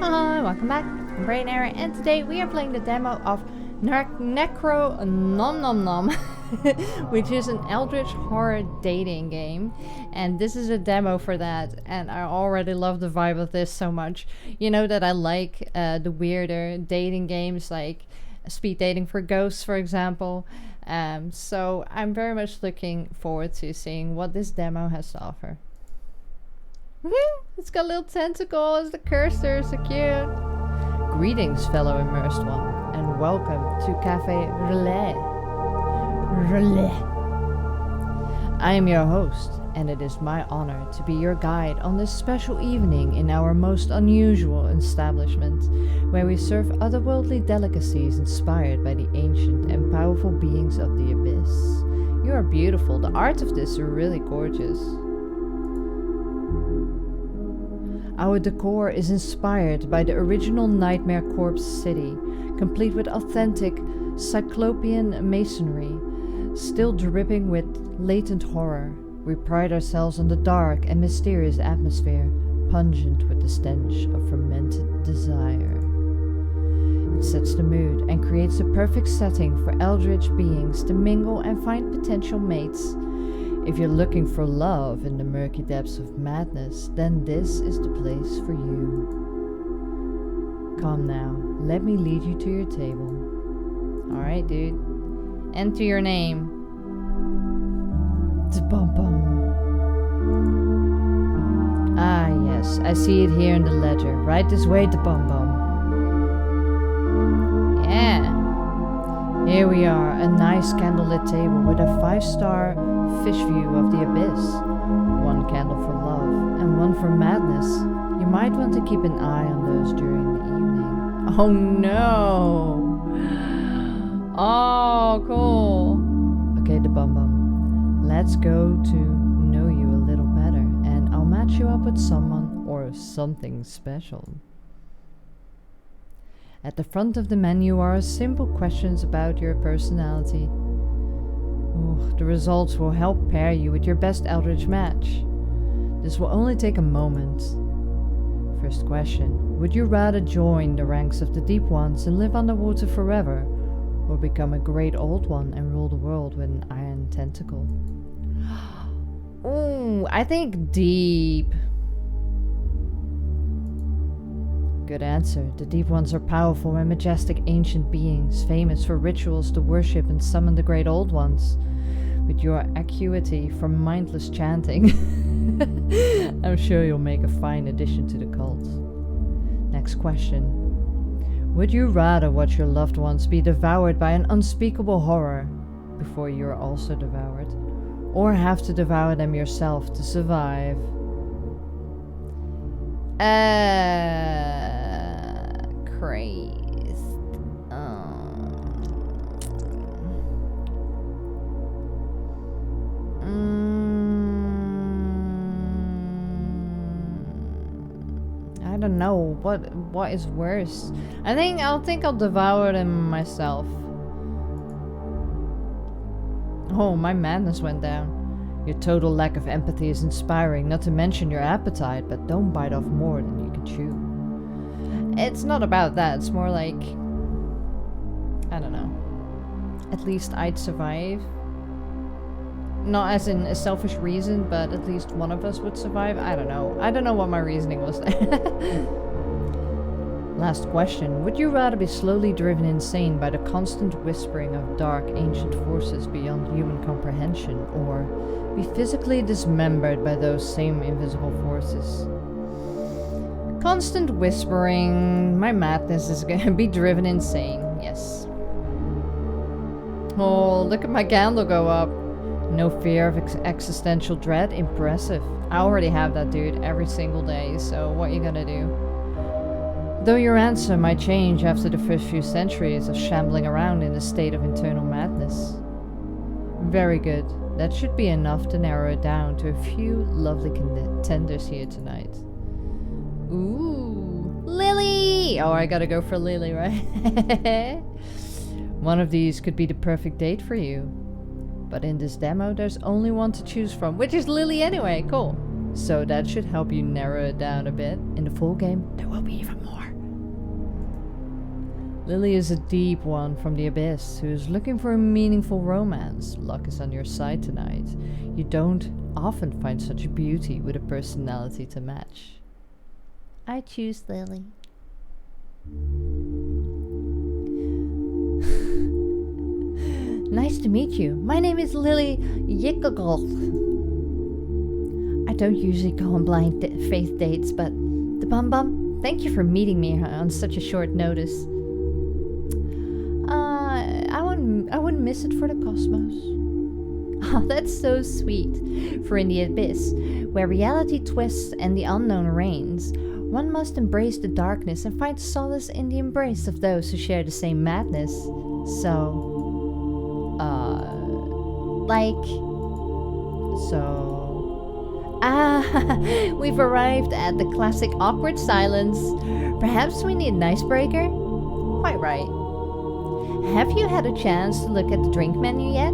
Hi, welcome back. I'm Brainerror, and today we are playing the demo of NecroNomNomNom, which is an Eldritch horror dating game. And this is a demo for that, and I already love the vibe of this so much. You know that I like the weirder dating games, like speed dating for ghosts, for example. So I'm very much looking forward to seeing what this demo has to offer. It's got little tentacles, the cursor, so cute. Greetings, fellow immersed one, and welcome to Café Relais. I am your host, and it is my honor to be your guide on this special evening in our most unusual establishment, where we serve otherworldly delicacies inspired by the ancient and powerful beings of the abyss. You are beautiful. The art of this is really gorgeous. Our decor is inspired by the original Nightmare Corpse city, complete with authentic cyclopean masonry, still dripping with latent horror. We pride ourselves on the dark and mysterious atmosphere, pungent with the stench of fermented desire. It sets the mood and creates the perfect setting for eldritch beings to mingle and find potential mates. If you're looking for love in the murky depths of madness, then this is the place for you. Come now, let me lead you to your table. Alright, dude. Enter your name. Bum. Ah, yes, I see it here in the ledger. Right this way, Bum. Yeah. Here we are, a nice candlelit table with a 5-star fish view of the abyss. One candle for love and one for madness. You might want to keep an eye on those during the evening. Oh no! Oh, cool. Okay, the Bum. Let's go to know you a little better, and I'll match you up with someone or something special. At the front of the menu are simple questions about your personality. The results will help pair you with your best Eldritch match. This will only take a moment. First question. Would you rather join the ranks of the Deep Ones and live underwater forever, or become a great old one and rule the world with an iron tentacle? Ooh, I think deep. Good answer. The Deep Ones are powerful and majestic ancient beings, famous for rituals to worship and summon the great old ones. With your acuity for mindless chanting, I'm sure you'll make a fine addition to the cult. Next question. Would you rather watch your loved ones be devoured by an unspeakable horror before you are also devoured, or have to devour them yourself to survive? Christ. I don't know what is worse. I think I'll devour them myself. Oh, my madness went down. Your total lack of empathy is inspiring, not to mention your appetite, but don't bite off more than you can chew. It's not about that, it's more like, I don't know. At least I'd survive. Not as in a selfish reason, but at least one of us would survive. I don't know. I don't know what my reasoning was there. Last question. Would you rather be slowly driven insane by the constant whispering of dark ancient forces beyond human comprehension, or be physically dismembered by those same invisible forces? Constant whispering. My madness is gonna be driven insane. Yes. Oh, look at my candle go up. No fear of existential dread. Impressive. I already have that, dude, every single day, so what you gonna do? Though your answer might change after the first few centuries of shambling around in a state of internal madness. Very good. That should be enough to narrow it down to a few lovely contenders here tonight. Ooh, Lily! Oh, I gotta go for Lily, right? One of these could be the perfect date for you. But in this demo, there's only one to choose from, which is Lily anyway. Cool. So that should help you narrow it down a bit. In the full game, there will be even more. Lily is a deep one from the abyss who is looking for a meaningful romance. Luck is on your side tonight. You don't often find such beauty with a personality to match. I choose Lily. Nice to meet you. My name is Lily Yicklegold. I don't usually go on blind faith dates, but the Bum Bum, thank you for meeting me on such a short notice. I wouldn't miss it for the cosmos. Oh, that's so sweet. For in the abyss, where reality twists and the unknown reigns, one must embrace the darkness and find solace in the embrace of those who share the same madness. So, we've arrived at the classic awkward silence. Perhaps we need an icebreaker? Quite right. Have you had a chance to look at the drink menu yet?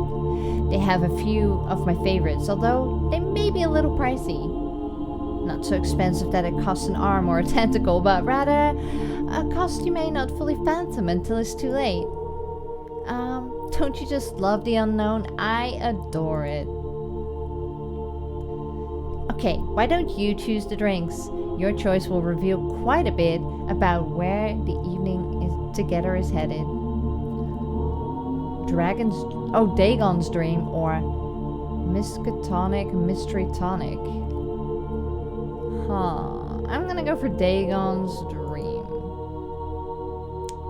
They have a few of my favorites, although they may be a little pricey. Not so expensive that it costs an arm or a tentacle, but rather a cost you may not fully fathom until it's too late. Don't you just love the unknown? I adore it. Okay, why don't you choose the drinks? Your choice will reveal quite a bit about where the evening together is headed. Dagon's Dream or Miskatonic Mystery Tonic. I'm gonna go for Dagon's Dream.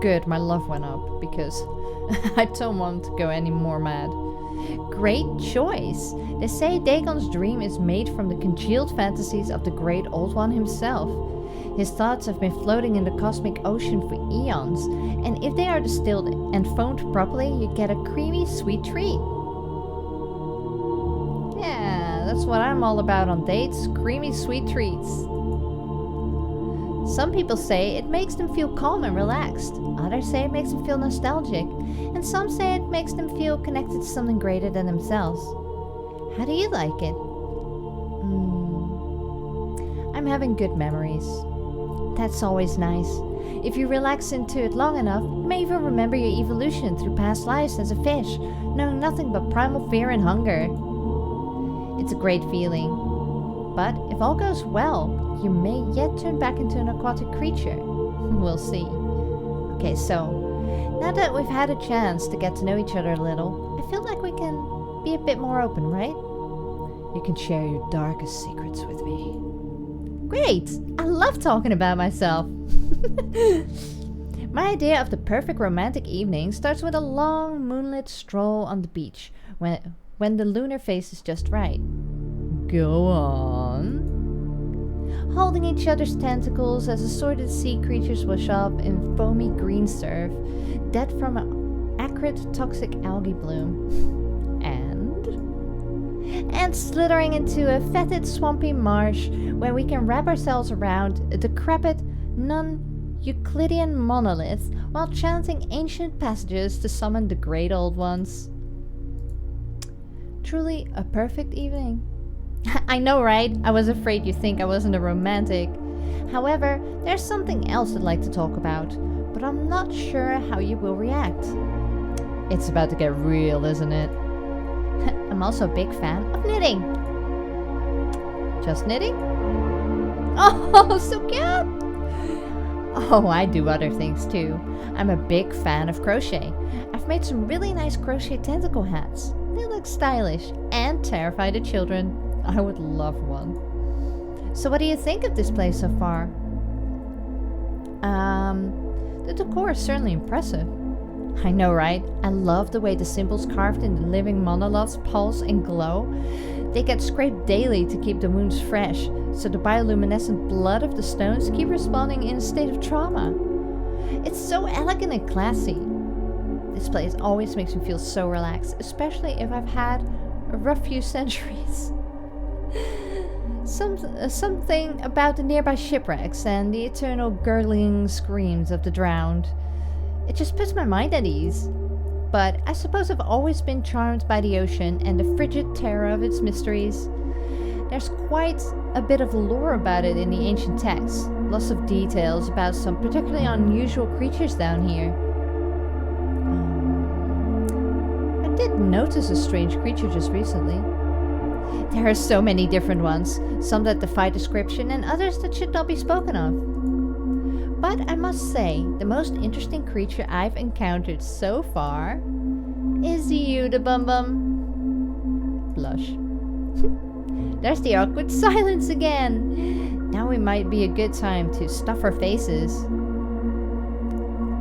Good, my love went up because I don't want to go any more mad. Great choice. They say Dagon's Dream is made from the congealed fantasies of the great old one himself. His thoughts have been floating in the cosmic ocean for eons, and if they are distilled and foamed properly, you get a creamy, sweet treat. Yeah, that's what I'm all about on dates, creamy, sweet treats. Some people say it makes them feel calm and relaxed. Others say it makes them feel nostalgic. And some say it makes them feel connected to something greater than themselves. How do you like it? I'm having good memories. That's always nice. If you relax into it long enough, you may even remember your evolution through past lives as a fish, knowing nothing but primal fear and hunger. It's a great feeling. But if all goes well, you may yet turn back into an aquatic creature. We'll see. Okay, so now that we've had a chance to get to know each other a little, I feel like we can be a bit more open, right? You can share your darkest secrets with me. Great! I love talking about myself. My idea of the perfect romantic evening starts with a long moonlit stroll on the beach when the lunar phase is just right. Go on. Holding each other's tentacles as assorted sea creatures wash up in foamy green surf, dead from an acrid toxic algae bloom. And slithering into a fetid swampy marsh where we can wrap ourselves around a decrepit, non-Euclidean monolith while chanting ancient passages to summon the great old ones. Truly a perfect evening. I know, right? I was afraid you'd think I wasn't a romantic. However, there's something else I'd like to talk about, but I'm not sure how you will react. It's about to get real, isn't it? I'm also a big fan of knitting. Just knitting? Oh, so cute! Oh, I do other things too. I'm a big fan of crochet. I've made some really nice crochet tentacle hats. They look stylish and terrify the children. I would love one. So what do you think of this place so far? The decor is certainly impressive. I know, right? I love the way the symbols carved in the living monoliths pulse and glow. They get scraped daily to keep the wounds fresh, so the bioluminescent blood of the stones keep responding in a state of trauma. It's so elegant and classy. This place always makes me feel so relaxed, especially if I've had a rough few centuries. Something about the nearby shipwrecks and the eternal gurgling screams of the drowned. It just puts my mind at ease. But I suppose I've always been charmed by the ocean and the frigid terror of its mysteries. There's quite a bit of lore about it in the ancient texts. Lots of details about some particularly unusual creatures down here. noticed a strange creature just recently. There are so many different ones, some that defy description and others that should not be spoken of. But I must say, the most interesting creature I've encountered so far is you, the Bum Bum. Blush. There's the awkward silence again. Now might be a good time to stuff our faces.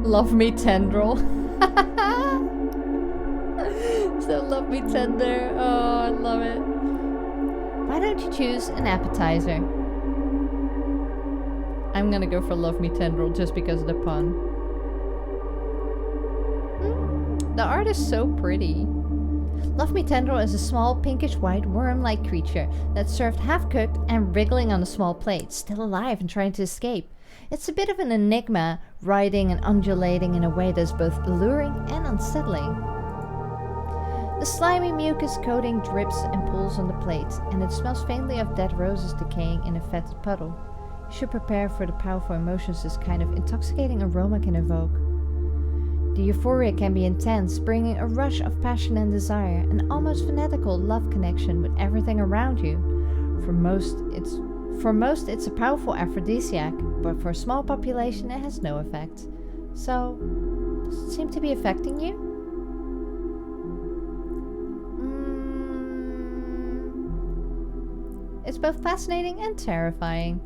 Love me tendril. So love me tender. Oh, I love it. Why don't you choose an appetizer? I'm gonna go for love me tendril just because of the pun. The art is so pretty. Love me tendril is a small pinkish-white worm-like creature that's served half-cooked and wriggling on a small plate, still alive and trying to escape. It's a bit of an enigma, writhing and undulating in a way that's both alluring and unsettling. The slimy mucus coating drips and pulls on the plate, and it smells faintly of dead roses decaying in a fetid puddle. You should prepare for the powerful emotions this kind of intoxicating aroma can evoke. The euphoria can be intense, bringing a rush of passion and desire, an almost fanatical love connection with everything around you. For most, it's a powerful aphrodisiac, but for a small population it has no effect. So, does it seem to be affecting you? It's both fascinating and terrifying.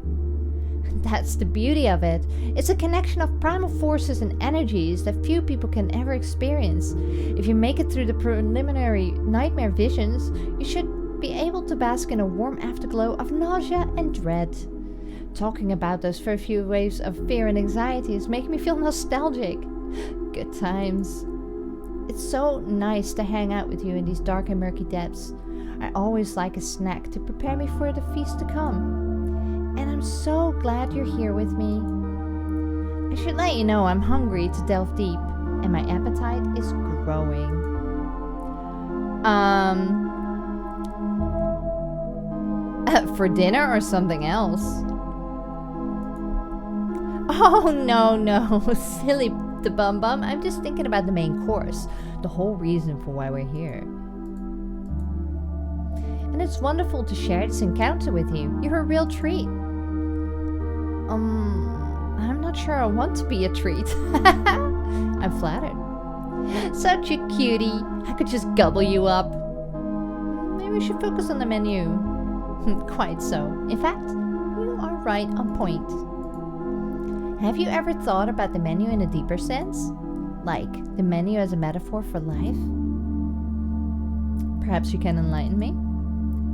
That's the beauty of it. It's a connection of primal forces and energies that few people can ever experience. If you make it through the preliminary nightmare visions, you should be able to bask in a warm afterglow of nausea and dread. Talking about those first few waves of fear and anxiety is making me feel nostalgic. Good times. It's so nice to hang out with you in these dark and murky depths. I always like a snack to prepare me for the feast to come. And I'm so glad you're here with me. I should let you know I'm hungry to delve deep, and my appetite is growing. For dinner or something else? Oh, no, silly the Bum Bum. I'm just thinking about the main course, the whole reason for why we're here. And it's wonderful to share this encounter with you. You're a real treat. I'm not sure I want to be a treat. I'm flattered. Such a cutie. I could just gobble you up. Maybe we should focus on the menu. Quite so. In fact, you are right on point. Have you ever thought about the menu in a deeper sense? Like the menu as a metaphor for life? Perhaps you can enlighten me?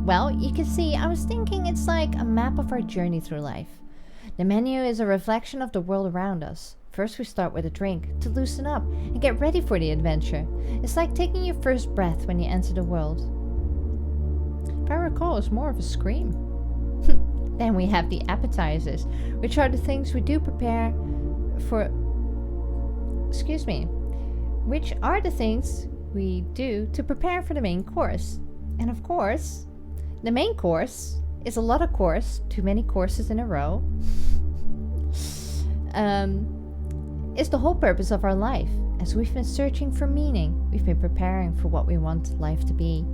Well, you can see, I was thinking it's like a map of our journey through life. The menu is a reflection of the world around us. First we start with a drink, to loosen up and get ready for the adventure. It's like taking your first breath when you enter the world. If I recall, it's more of a scream. Then we have the appetizers, which are the things we do prepare for... Which are the things we do to prepare for the main course. And of course, the main course is a lot of course, too many courses in a row, is the whole purpose of our life. As we've been searching for meaning, we've been preparing for what we want life to be.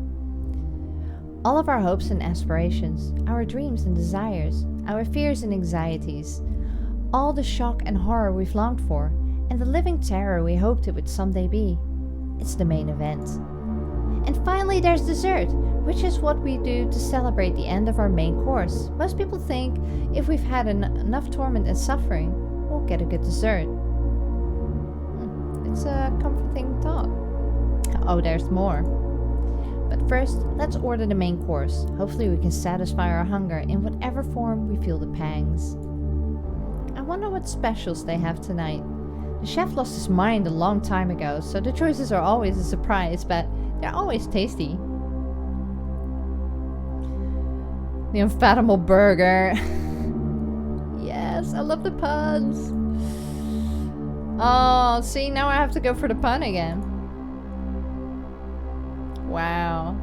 All of our hopes and aspirations, our dreams and desires, our fears and anxieties, all the shock and horror we've longed for, and the living terror we hoped it would someday be. It's the main event. And finally there's dessert, which is what we do to celebrate the end of our main course. Most people think if we've had enough torment and suffering, we'll get a good dessert. It's a comforting thought. Oh, there's more. But first, let's order the main course. Hopefully we can satisfy our hunger in whatever form we feel the pangs. I wonder what specials they have tonight. The chef lost his mind a long time ago, so the choices are always a surprise, but they're always tasty. The unfathomable burger. Yes, I love the puns. Oh, see, now I have to go for the pun again. Wow,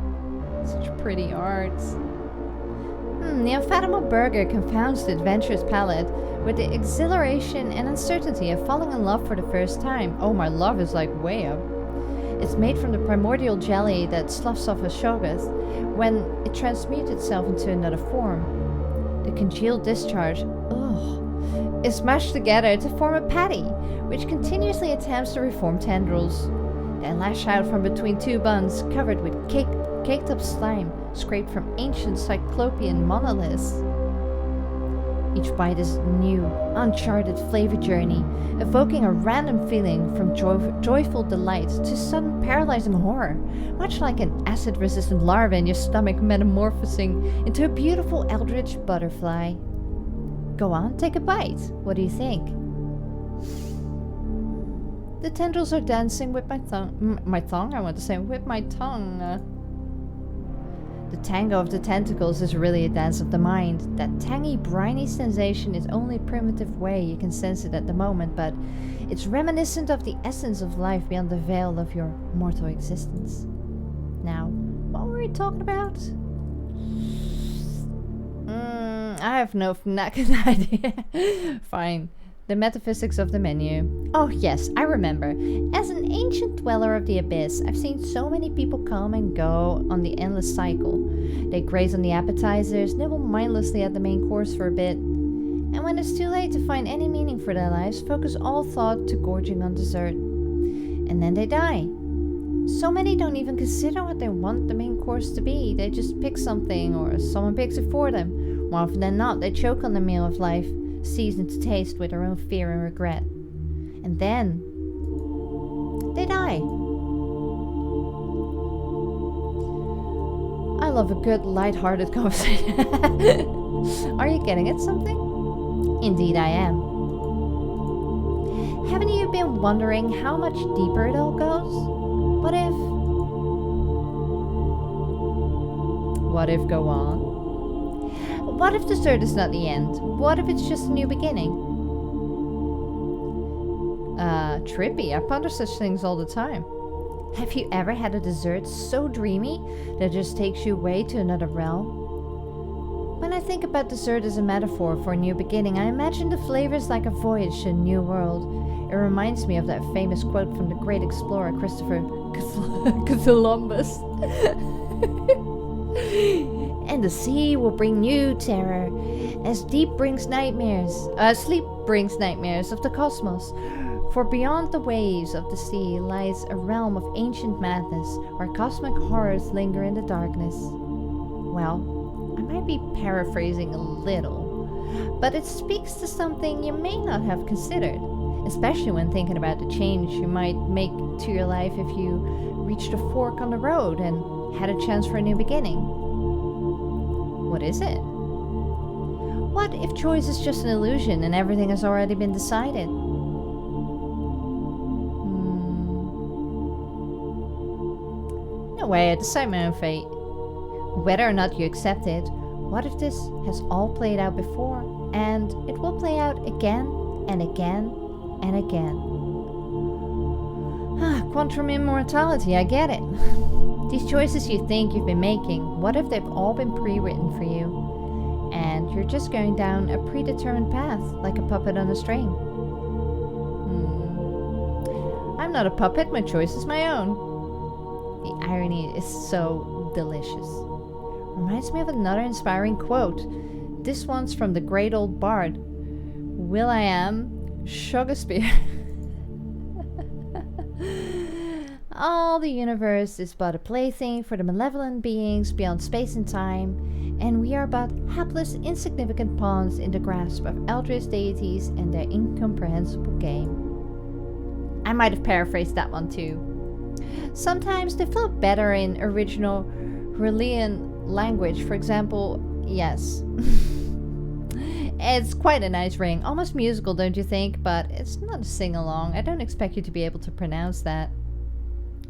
such pretty art. The unfathomable burger confounds the adventurous palate with the exhilaration and uncertainty of falling in love for the first time. Oh, my love is like way up. It's made from the primordial jelly that sloughs off a Shoggoth when it transmutes itself into another form. The congealed discharge, is smashed together to form a patty, which continuously attempts to reform tendrils. They lash out from between two buns covered with caked up slime scraped from ancient cyclopean monoliths. Each bite is a new, uncharted flavor journey, evoking a random feeling from joyful delight to sudden paralyzing horror, much like an acid-resistant larva in your stomach metamorphosing into a beautiful eldritch butterfly. Go on, take a bite. What do you think? The tendrils are dancing with my tongue. With my tongue. The tango of the tentacles is really a dance of the mind. That tangy, briny sensation is only a primitive way you can sense it at the moment, but it's reminiscent of the essence of life beyond the veil of your mortal existence. Now, what were we talking about? I have no idea. Fine. The metaphysics of the menu. Oh yes, I remember. As an ancient dweller of the abyss, I've seen so many people come and go on the endless cycle. They graze on the appetizers, nibble mindlessly at the main course for a bit, and when it's too late to find any meaning for their lives, focus all thought to gorging on dessert. And then they die. So many don't even consider what they want the main course to be. They just pick something, or someone picks it for them. More often than not, they choke on the meal of life, seasoned to taste with their own fear and regret. And then they die. I love a good, light-hearted conversation. Are you getting at something? Indeed I am. Haven't you been wondering how much deeper it all goes? What if go on? What if dessert is not the end? What if it's just a new beginning? Trippy. I ponder such things all the time. Have you ever had a dessert so dreamy that it just takes you away to another realm? When I think about dessert as a metaphor for a new beginning, I imagine the flavors like a voyage to a new world. It reminds me of that famous quote from the great explorer Christopher Columbus. And the sea will bring new terror, as sleep brings nightmares of the cosmos. For beyond the waves of the sea lies a realm of ancient madness, where cosmic horrors linger in the darkness. Well, I might be paraphrasing a little, but it speaks to something you may not have considered, especially when thinking about the change you might make to your life if you reached a fork on the road and had a chance for a new beginning. What is it? What if choice is just an illusion and everything has already been decided? No way, I decide my own fate. Whether or not you accept it, what if this has all played out before, and it will play out again and again and again? Quantum immortality, I get it. These choices you think you've been making, what if they've all been pre-written for you? And you're just going down a predetermined path, like a puppet on a string. I'm not a puppet, my choice is my own. The irony is so delicious. Reminds me of another inspiring quote. This one's from the great old bard, Will.I.am Shakespeare. All the universe is but a plaything for the malevolent beings beyond space and time, and we are but hapless, insignificant pawns in the grasp of eldritch deities and their incomprehensible game. I might have paraphrased that one too. Sometimes they flow better in original Hylian language. For example, yes. It's quite a nice ring. Almost musical, don't you think? But it's not a sing-along. I don't expect you to be able to pronounce that.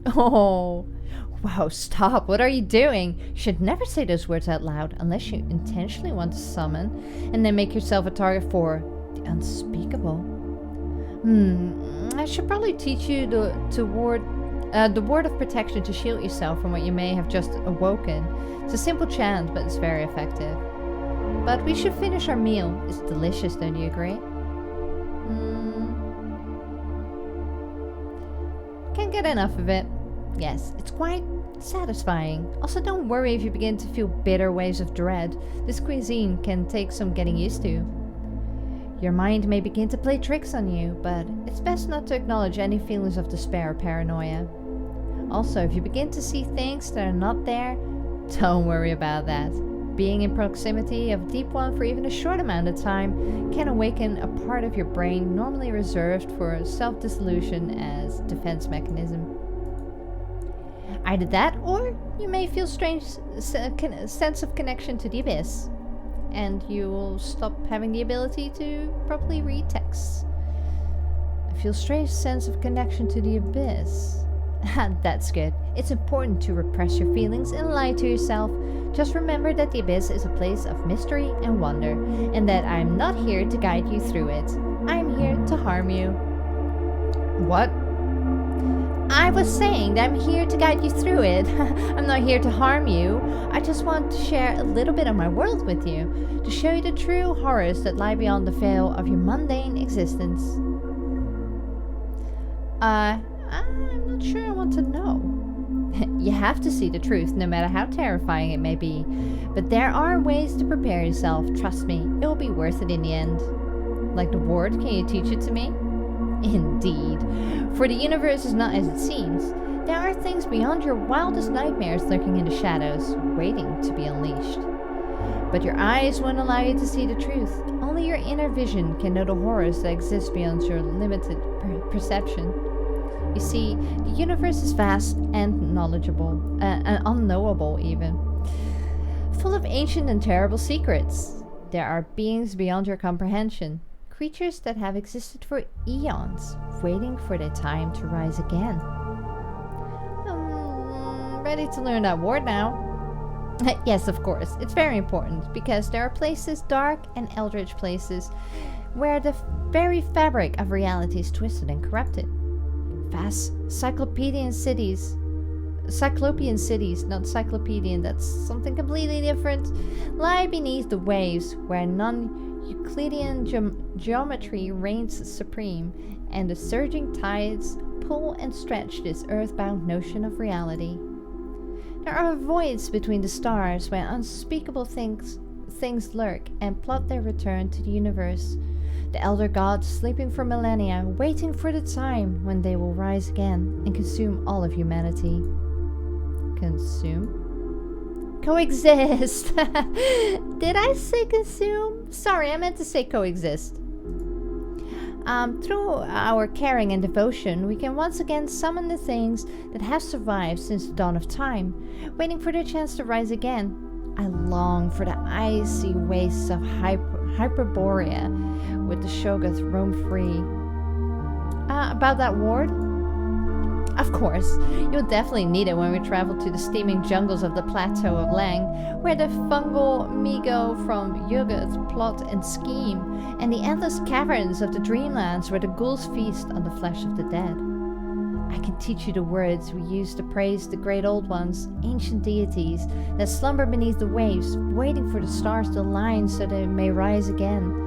Oh, wow, stop. What are you doing? You should never say those words out loud unless you intentionally want to summon and then make yourself a target for the unspeakable. I should probably teach you the word of protection to shield yourself from what you may have just awoken. It's a simple chant, but it's very effective. But we should finish our meal. It's delicious, don't you agree? Can't get enough of it. Yes, it's quite satisfying. Also, don't worry if you begin to feel bitter waves of dread. This cuisine can take some getting used to. Your mind may begin to play tricks on you, but it's best not to acknowledge any feelings of despair or paranoia. Also, if you begin to see things that are not there, don't worry about that. Being in proximity of a deep one for even a short amount of time can awaken a part of your brain normally reserved for self-dissolution as defense mechanism. Either that, or you may feel strange sense of connection to the abyss, and you will stop having the ability to properly read texts. I feel strange sense of connection to the abyss. That's good. It's important to repress your feelings and lie to yourself. Just remember that the abyss is a place of mystery and wonder, and that I'm not here to guide you through it. I'm here to harm you. What? I was saying that I'm here to guide you through it. I'm not here to harm you. I just want to share a little bit of my world with you, to show you the true horrors that lie beyond the veil of your mundane existence. I'm not sure I want to know. You have to see the truth, no matter how terrifying it may be. But there are ways to prepare yourself. Trust me, it will be worth it in the end. Like the ward, can you teach it to me? Indeed. For the universe is not as it seems. There are things beyond your wildest nightmares lurking in the shadows, waiting to be unleashed. But your eyes won't allow you to see the truth. Only your inner vision can know the horrors that exist beyond your limited perception. You see, the universe is vast and knowledgeable, and unknowable even. Full of ancient and terrible secrets. There are beings beyond your comprehension. Creatures that have existed for eons, waiting for their time to rise again. Ready to learn that word now? Yes, of course. It's very important, because there are places, dark and eldritch places, where the very fabric of reality is twisted and corrupted. Vast cyclopean cities, not cyclopean, that's something completely different, lie beneath the waves where non-Euclidean geometry reigns supreme, and the surging tides pull and stretch this earthbound notion of reality. There are voids between the stars where unspeakable things lurk and plot their return to the universe. The elder gods sleeping for millennia, waiting for the time when they will rise again and consume all of humanity. Consume? Coexist! Did I say consume? Sorry, I meant to say coexist. Through our caring and devotion, we can once again summon the things that have survived since the dawn of time, waiting for their chance to rise again. I long for the icy wastes of Hyperborea, with the Shoggoth roam free. About that ward? Of course, you'll definitely need it when we travel to the steaming jungles of the Plateau of Lang, where the fungal Migo from Yoggoth plot and scheme, and the endless caverns of the Dreamlands where the ghouls feast on the flesh of the dead. I can teach you the words we use to praise the great old ones, ancient deities that slumber beneath the waves, waiting for the stars to align so they may rise again.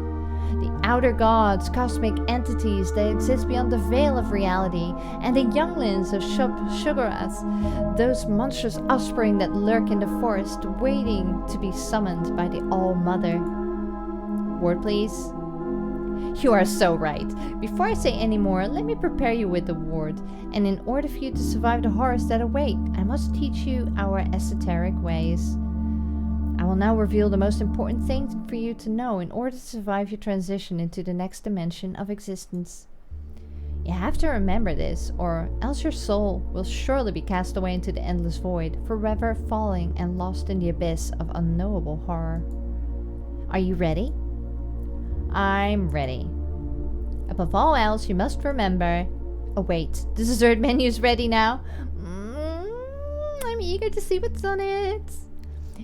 The outer gods, cosmic entities that exist beyond the veil of reality, and the younglings of Shoggoth, those monstrous offspring that lurk in the forest, waiting to be summoned by the All-Mother. Word, please. You are so right. Before I say any more, let me prepare you with the word, and in order for you to survive the horrors that await, I must teach you our esoteric ways. I will now reveal the most important thing for you to know in order to survive your transition into the next dimension of existence. You have to remember this, or else your soul will surely be cast away into the endless void, forever falling and lost in the abyss of unknowable horror. Are you ready? I'm ready. Above all else, you must remember... Oh wait, the dessert menu is ready now. I'm eager to see what's on it.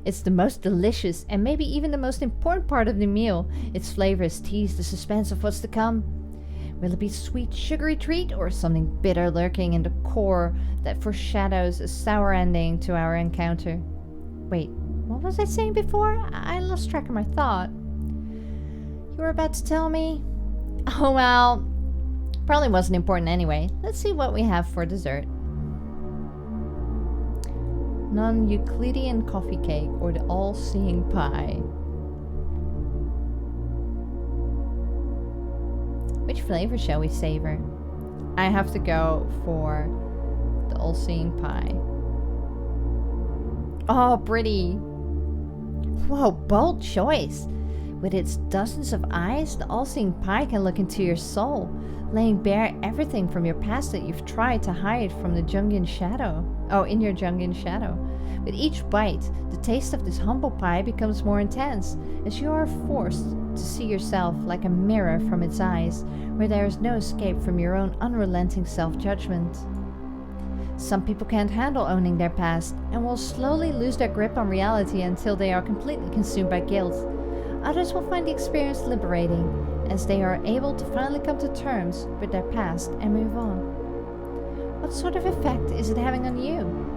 It's the most delicious and maybe even the most important part of the meal. Its flavors tease the suspense of what's to come. Will it be a sweet, sugary treat or something bitter lurking in the core that foreshadows a sour ending to our encounter? Wait, what was I saying before? I lost track of my thought. You were about to tell me? Oh well, probably wasn't important anyway. Let's see what we have for dessert. non-Euclidean coffee cake, or the all-seeing pie? Which flavor shall we savor? I have to go for the all-seeing pie. Oh, pretty. Whoa, bold choice. With its dozens of eyes, the all-seeing pie can look into your soul, laying bare everything from your past that you've tried to hide from the Jungian shadow. Oh, in your Jungian shadow. With each bite, the taste of this humble pie becomes more intense, as you are forced to see yourself like a mirror from its eyes, where there is no escape from your own unrelenting self-judgment. Some people can't handle owning their past, and will slowly lose their grip on reality until they are completely consumed by guilt. Others will find the experience liberating, as they are able to finally come to terms with their past and move on. What sort of effect is it having on you?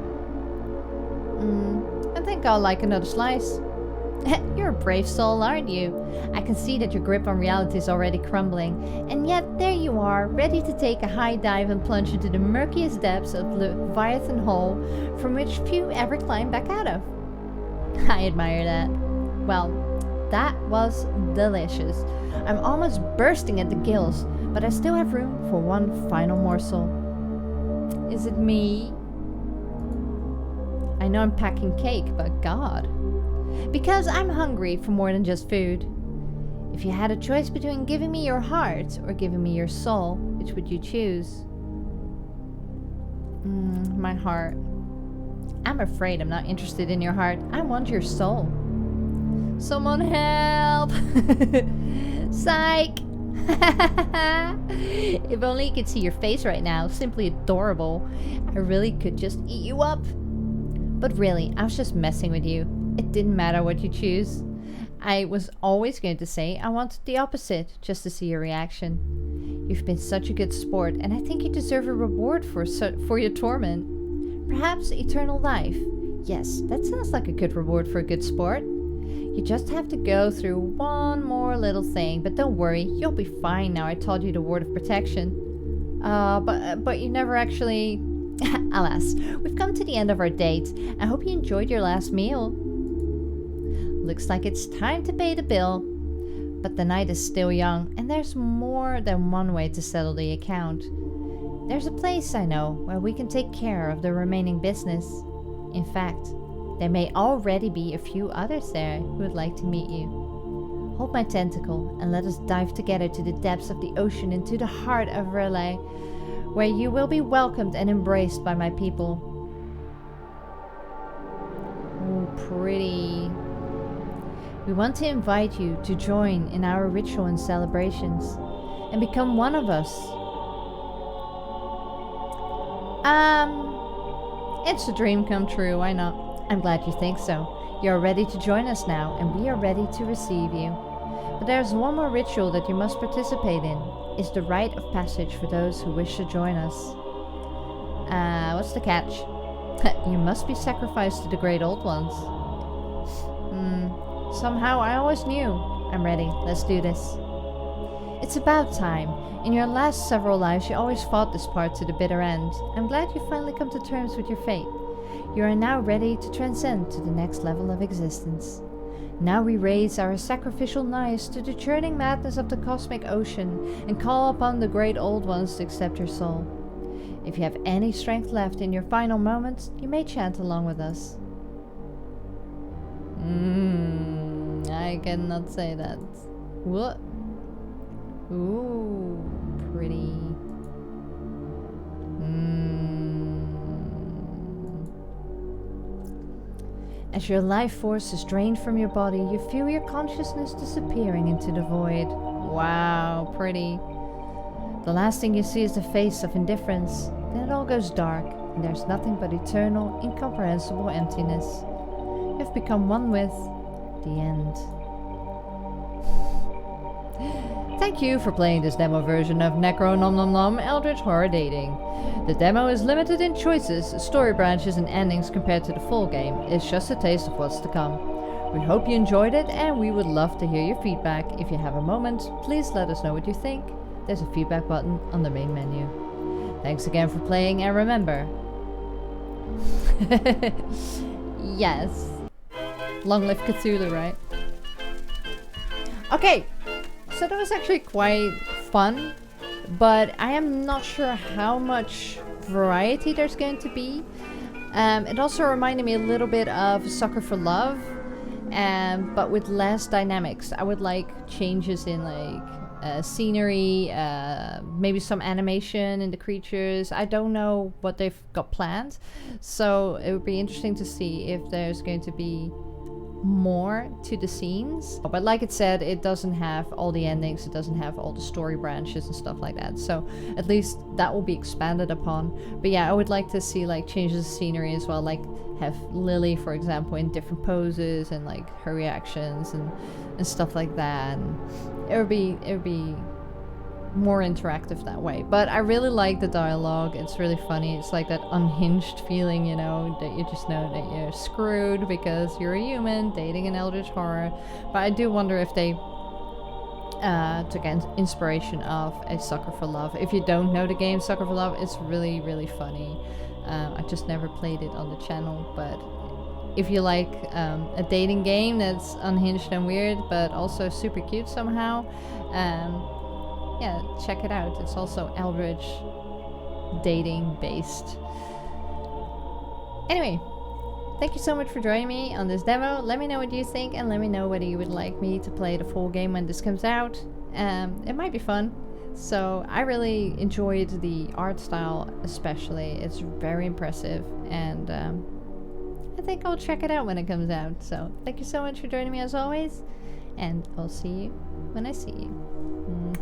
I think I'll like another slice. You're a brave soul, aren't you? I can see that your grip on reality is already crumbling, and yet there you are, ready to take a high dive and plunge into the murkiest depths of the Leviathan hole from which few ever climb back out of. I admire that. Well, that was delicious. I'm almost bursting at the gills, but I still have room for one final morsel. Is it me? I know I'm packing cake, but God. Because I'm hungry for more than just food. If you had a choice between giving me your heart or giving me your soul, which would you choose? My heart. I'm afraid I'm not interested in your heart. I want your soul. Someone help! Psych! If only you could see your face right now. Simply adorable. I really could just eat you up. But really, I was just messing with you. It didn't matter what you choose. I was always going to say I wanted the opposite, just to see your reaction. You've been such a good sport, and I think you deserve a reward for your torment. Perhaps eternal life. Yes, that sounds like a good reward for a good sport. You just have to go through one more little thing, but don't worry, you'll be fine now I taught you the word of protection. But you never actually... Alas, we've come to the end of our date. I hope you enjoyed your last meal. Looks like it's time to pay the bill. But the night is still young, and there's more than one way to settle the account. There's a place I know where we can take care of the remaining business. In fact, there may already be a few others there who would like to meet you. Hold my tentacle and let us dive together to the depths of the ocean into the heart of Relay, where you will be welcomed and embraced by my people. Oh, pretty. We want to invite you to join in our ritual and celebrations and become one of us. It's a dream come true, why not? I'm glad you think so. You're ready to join us now, and we are ready to receive you. But there's one more ritual that you must participate in. It's the rite of passage for those who wish to join us. What's the catch? You must be sacrificed to the great old ones. Somehow I always knew. I'm ready. Let's do this. It's about time. In your last several lives, you always fought this part to the bitter end. I'm glad you finally come to terms with your fate. You are now ready to transcend to the next level of existence. Now we raise our sacrificial knives to the churning madness of the cosmic ocean and call upon the great old ones to accept your soul. If you have any strength left in your final moments, you may chant along with us. I cannot say that. What? Ooh, pretty. As your life force is drained from your body, you feel your consciousness disappearing into the void. Wow, pretty. The last thing you see is the face of indifference. Then it all goes dark, and there's nothing but eternal, incomprehensible emptiness. You have become one with the end. Thank you for playing this demo version of NecroNomNomNom Eldritch Horror Dating. The demo is limited in choices, story branches and endings compared to the full game. It's just a taste of what's to come. We hope you enjoyed it, and we would love to hear your feedback. If you have a moment, please let us know what you think. There's a feedback button on the main menu. Thanks again for playing, and remember, Yes. Long live Cthulhu, right? Okay, so that was actually quite fun, but I am not sure how much variety there's going to be. It also reminded me a little bit of Sucker for Love, but with less dynamics. I would like changes in like scenery, maybe some animation in the creatures. I don't know what they've got planned, so it would be interesting to see if there's going to be more to the scenes. But like it said, it doesn't have all the endings, it doesn't have all the story branches and stuff like that, so at least that will be expanded upon. But yeah, I would like to see like changes of scenery as well, like have Lily, for example, in different poses and like her reactions and stuff like that, and it would be more interactive that way. But I really like the dialogue. It's really funny. It's like that unhinged feeling, you know, that you just know that you're screwed because you're a human dating an eldritch horror. But I do wonder if they took inspiration of a Sucker for Love. If you don't know the game Sucker for Love, it's really, really funny. I just never played it on the channel, but if you like a dating game that's unhinged and weird, but also super cute somehow, yeah, check it out. It's also Eldritch dating based. Anyway, thank you so much for joining me on this demo. Let me know what you think, and let me know whether you would like me to play the full game when this comes out. It might be fun. So I really enjoyed the art style especially. It's very impressive, and I think I'll check it out when it comes out. So thank you so much for joining me as always, and I'll see you when I see you.